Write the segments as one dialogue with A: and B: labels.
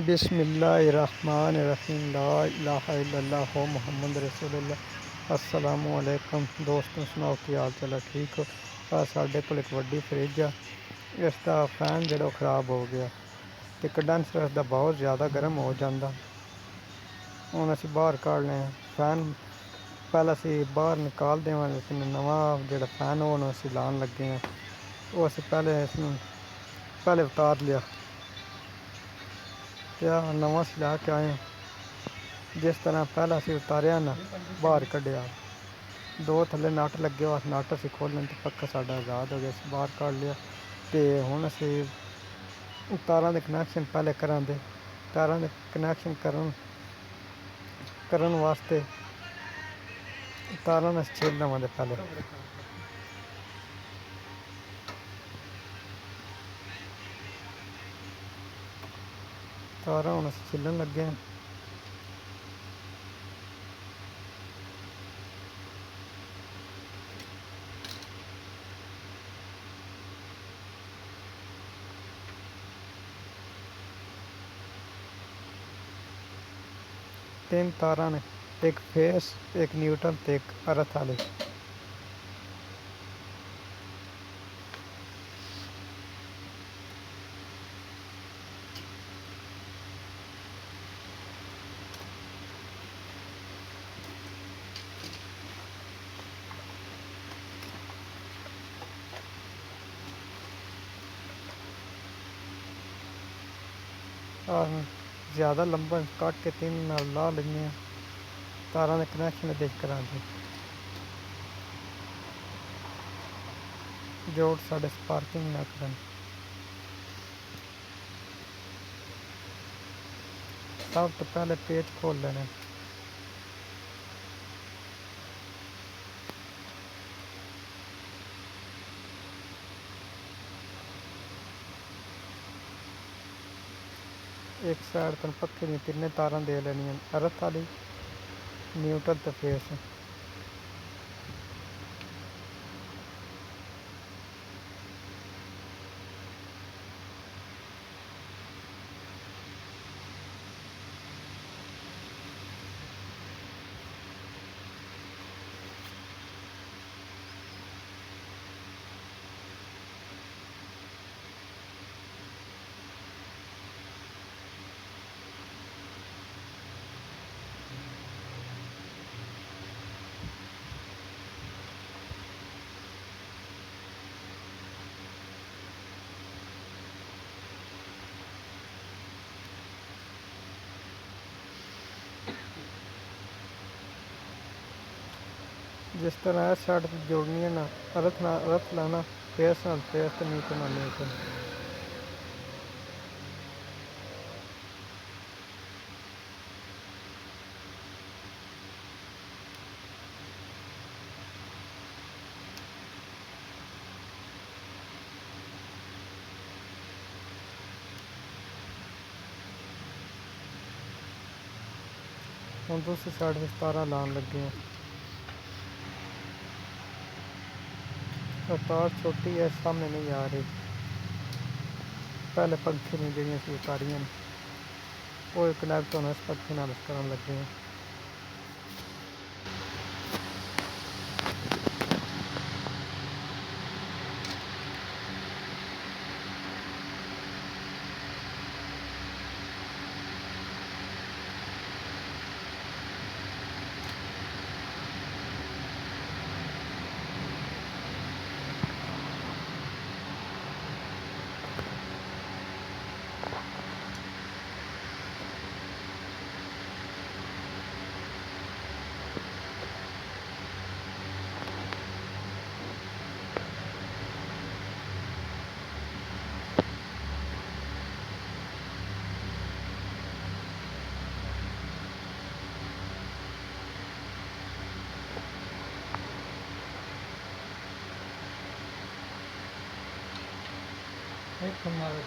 A: बिस्मिल्लाहिर्रहमानिर्रहीम ला इलाहा इल्लल्लाह मुहम्मद रसूलुल्लाह। अस्सलामु अलैकुम दोस्तों, सुनाओ की हाल चाल है? ठीक हो? साढ़े कोल एक वड्डी फ्रिज आ, इसका फैन जो खराब हो गया तो कंडेंसर इसका बहुत ज़्यादा गर्म हो जाता। ਹੁਣ ਅਸੀਂ ਬਾਹਰ ਕੱਢ ਲਿਆ ਫੈਨ। ਪਹਿਲਾਂ ਅਸੀਂ ਬਾਹਰ ਨਿਕਾਲ ਦੇਵਾਂਗੇ, ਲੇਕਿਨ ਨਵਾਂ ਜਿਹੜਾ ਫੈਨ ਉਹ ਅਸੀਂ ਲਾਉਣ ਲੱਗੇ ਹਾਂ। ਉਹ ਅਸੀਂ ਪਹਿਲੇ ਇਸਨੂੰ ਉਤਾਰ ਲਿਆ ਤੇ ਨਵਾਂ ਅਸੀਂ ਲੈ ਕੇ ਆਏ ਹਾਂ। ਜਿਸ ਤਰ੍ਹਾਂ ਪਹਿਲਾਂ ਅਸੀਂ ਉਤਾਰਿਆ ਨਾ, ਬਾਹਰ ਕੱਢਿਆ, ਦੋ ਥੱਲੇ ਨਟ ਲੱਗੇ ਹੋਏ, ਨਟ ਅਸੀਂ ਖੋਲ੍ਹਣ ਤੇ ਪੱਖਾ ਸਾਡਾ ਆਜ਼ਾਦ ਹੋ ਗਿਆ। ਅਸੀਂ ਬਾਹਰ ਕੱਢ ਲਿਆ ਤੇ ਹੁਣ ਅਸੀਂ ਤਾਰਾਂ ਦੇ ਕਨੈਕਸ਼ਨ ਪਹਿਲੇ ਕਰਾਂਗੇ। ਤਾਰਾਂ ਦੇ ਕਨੈਕਸ਼ਨ ਕਰਨ ਵਾਸਤੇ ਤਾਰਾਂ ਨੂੰ ਛਿੱਲ ਲਵਾਂਗੇ। ਪਹਿਲੇ ਤਾਰਾਂ ਹੁਣ ਅਸੀਂ ਛਿੱਲਣ ਲੱਗੇ ਹਾਂ। तीन तारा ने, एक फेस, एक न्यूट्रल ते एक अर्थ वाली। ज़्यादा लंबा कट के तीन नाल ला लेंगे। तारा के कनैक्शन देख करा दे जोड़ साढ़े स्पार्किंग ना करन। सब तो पहले पेज खोल लेने। एक साइड तन पक्के दी तिन्ने तारा दे लेनियां, अर्थ वाली, न्यूट्रल ते फेस। जिस तरह इस साइड से जोड़नी है ना, अर्थ लाना, फेस नाल फेस ते नीचे नाल नीचे। हम दूसरी साइड में तारा लाने लगे हैं। तार छोटी है, सामने नहीं आ रही। पहले पंखे में जी उतारियां वो कनैक्ट होना, इस पंखे नाल कर लगे हैं। एक हमारा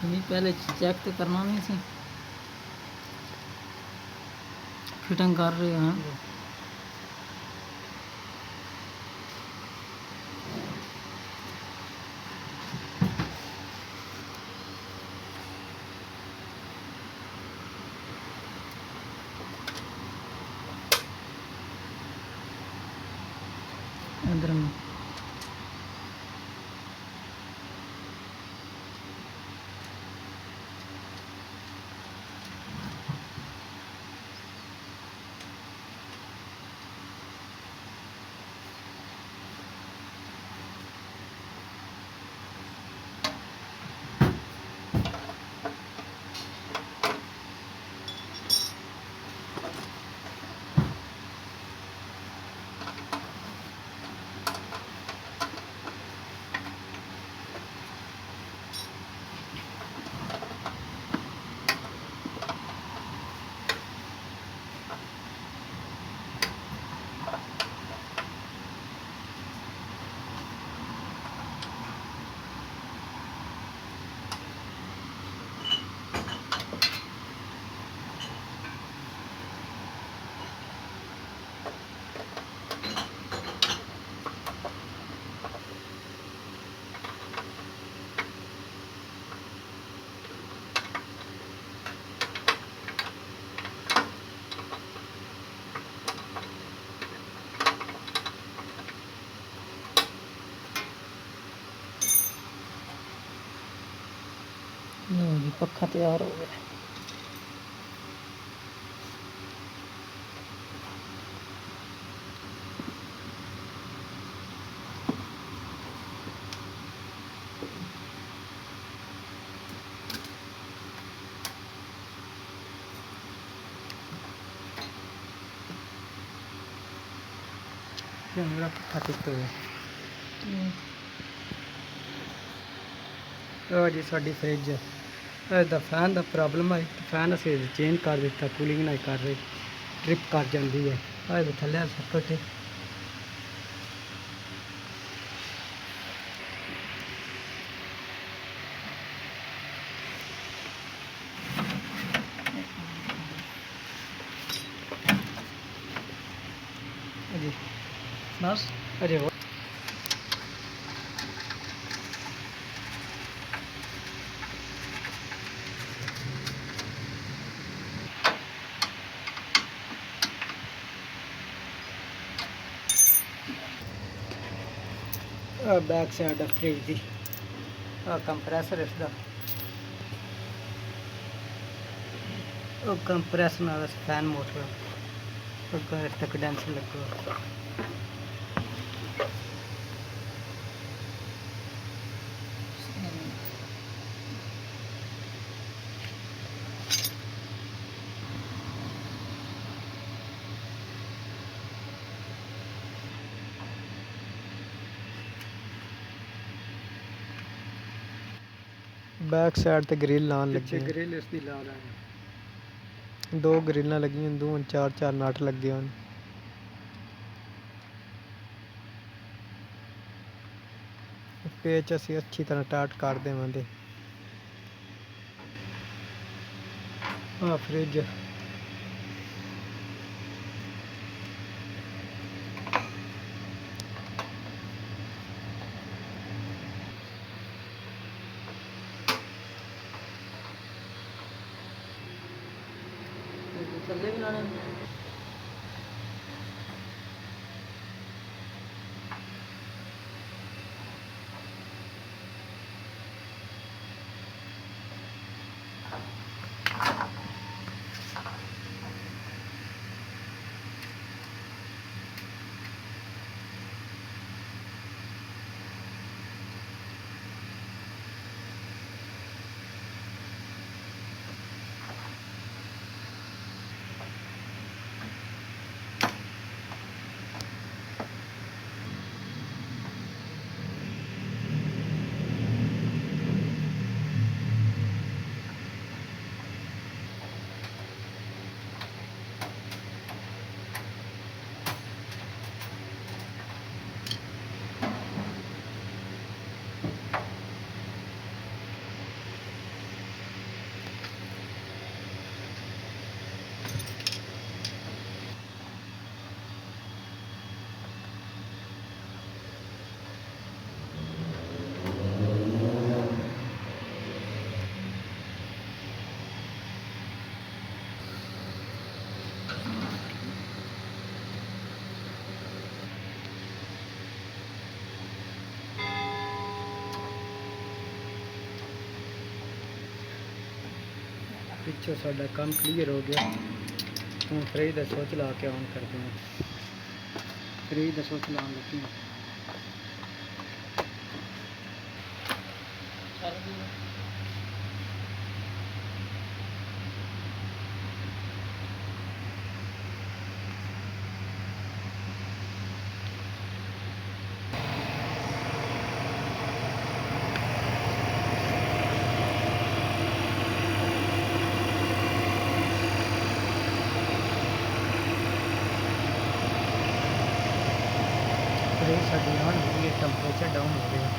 B: नहीं पहले चेक तो करना नहीं सी फिटिंग कर रहे हैं अंदर में लो जी पक्का तैयार हो गया
A: ਮੇਰਾ ਪੱਖਾ ਠੀਕ ਹੋ ਗਿਆ ਉਹ ਜੀ ਸਾਡੀ ਫ੍ਰਿਜ ਇਹਦਾ ਫੈਨ ਦਾ ਪ੍ਰੋਬਲਮ ਹੈ ਫੈਨ ਅਸੀਂ ਚੇਂਜ ਕਰ ਦਿੱਤਾ ਕੂਲਿੰਗ ਨਹੀਂ ਕਰ ਰਹੀ ਡ੍ਰਿਪ ਕਰ ਜਾਂਦੀ ਹੈ ਆਹ ਇਹਦੇ ਥੱਲੇ ਸੱਕਟ जी
B: बस
A: अरे वो बैक साइड फ्रिज की कंप्रेसर इसका कंप्रेसर नाल फैन मोटर तक कंडेंसर लगा बैक साइड ते ग्रिल लान लगे ग्रिल इसकी ला रहा है दो ग्रिल्लां लगी दो चार चार नट लगे हैं पेच असी अच्छी तरह टाइट कर देवांगे फ्रिज
B: थल्ले भी लाने
A: ਪਿੱਛੋਂ ਸਾਡਾ ਕੰਮ ਕਲੀਅਰ ਹੋ ਗਿਆ। ਹੁਣ ਫ੍ਰਿਜ ਦਾ ਸੁੱਚ ਲਾ ਕੇ ਆਨ ਕਰਦੇ ਹਾਂ। ਫ੍ਰਿਜ ਦਾ ਸੁੱਚ ਲਾਉਣ ਲੱਗੇ ਹਾਂ। ਫ੍ਰਿਜ ਸਾਡੀ ਆਨ ਹੋ ਗਈ ਹੈ, ਟੈਂਪਰੇਚਰ ਡਾਊਨ ਹੋ ਗਿਆ।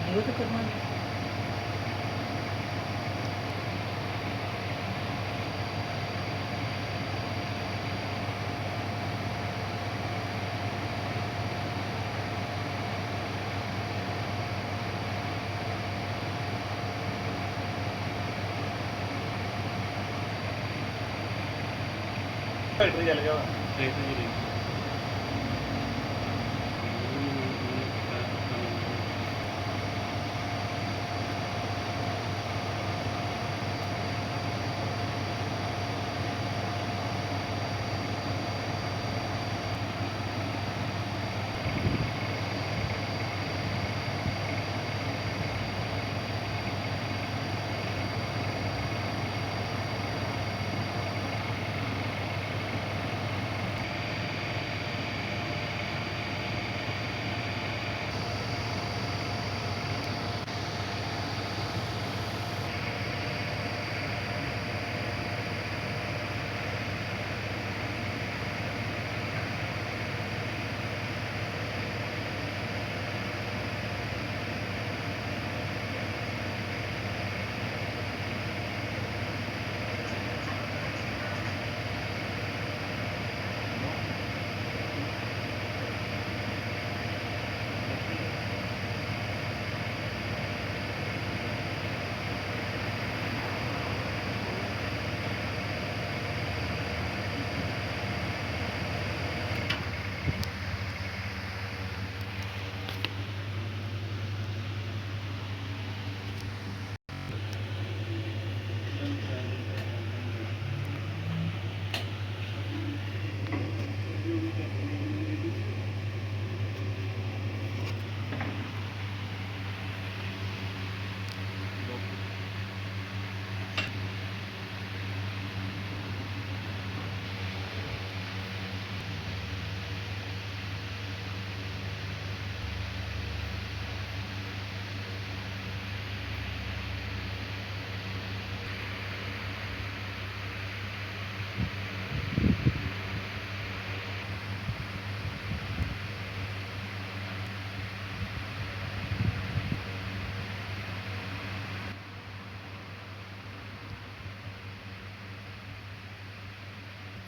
A: वो तो करना है। चल गया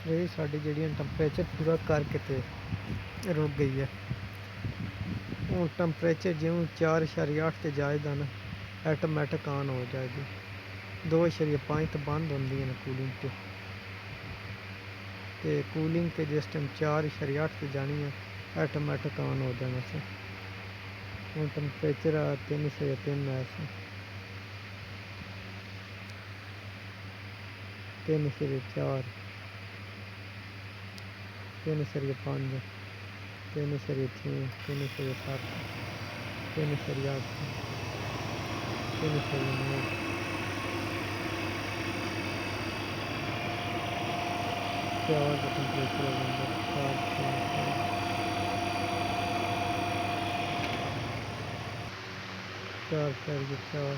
A: ਇਹ ਸਾਡੀ ਜਿਹੜੀ ਟੈਂਪਰੇਚਰ ਪੂਰਾ ਕਰਕੇ ਤੇ ਰੁਕ ਗਈ ਹੈ। ਹੁਣ ਟੈਂਪਰੇਚਰ ਜਿਉਂ 4.8 ਤੇ ਜਾਏਗਾ ਨਾ ਆਟੋਮੈਟਿਕ ਆਨ ਹੋ ਜਾਏਗੀ। 2.5 ਤੇ ਬੰਦ ਹੁੰਦੀ ਹੈ ਕੂਲਿੰਗ ਤੇ। ਤੇ ਕੂਲਿੰਗ ਤੇ ਜਿਸ ਟਾਈਮ 4.8 ਤੇ ਜਾਣੀ ਹੈ ਆਟੋਮੈਟਿਕ ਆਨ ਹੋ ਜਾਣਾ ਸੀ। ਹੁਣ ਟੈਂਪਰੇਚਰ 303 ਹੈ ਸੀ, 3/4, 3/5, 3/6, 3/7, 3/8, 3/9, 4 ਦਾ ਟੈਂਪਰੇਚਰ ਹੋ ਜਾਂਦਾ 4/4, 4/4,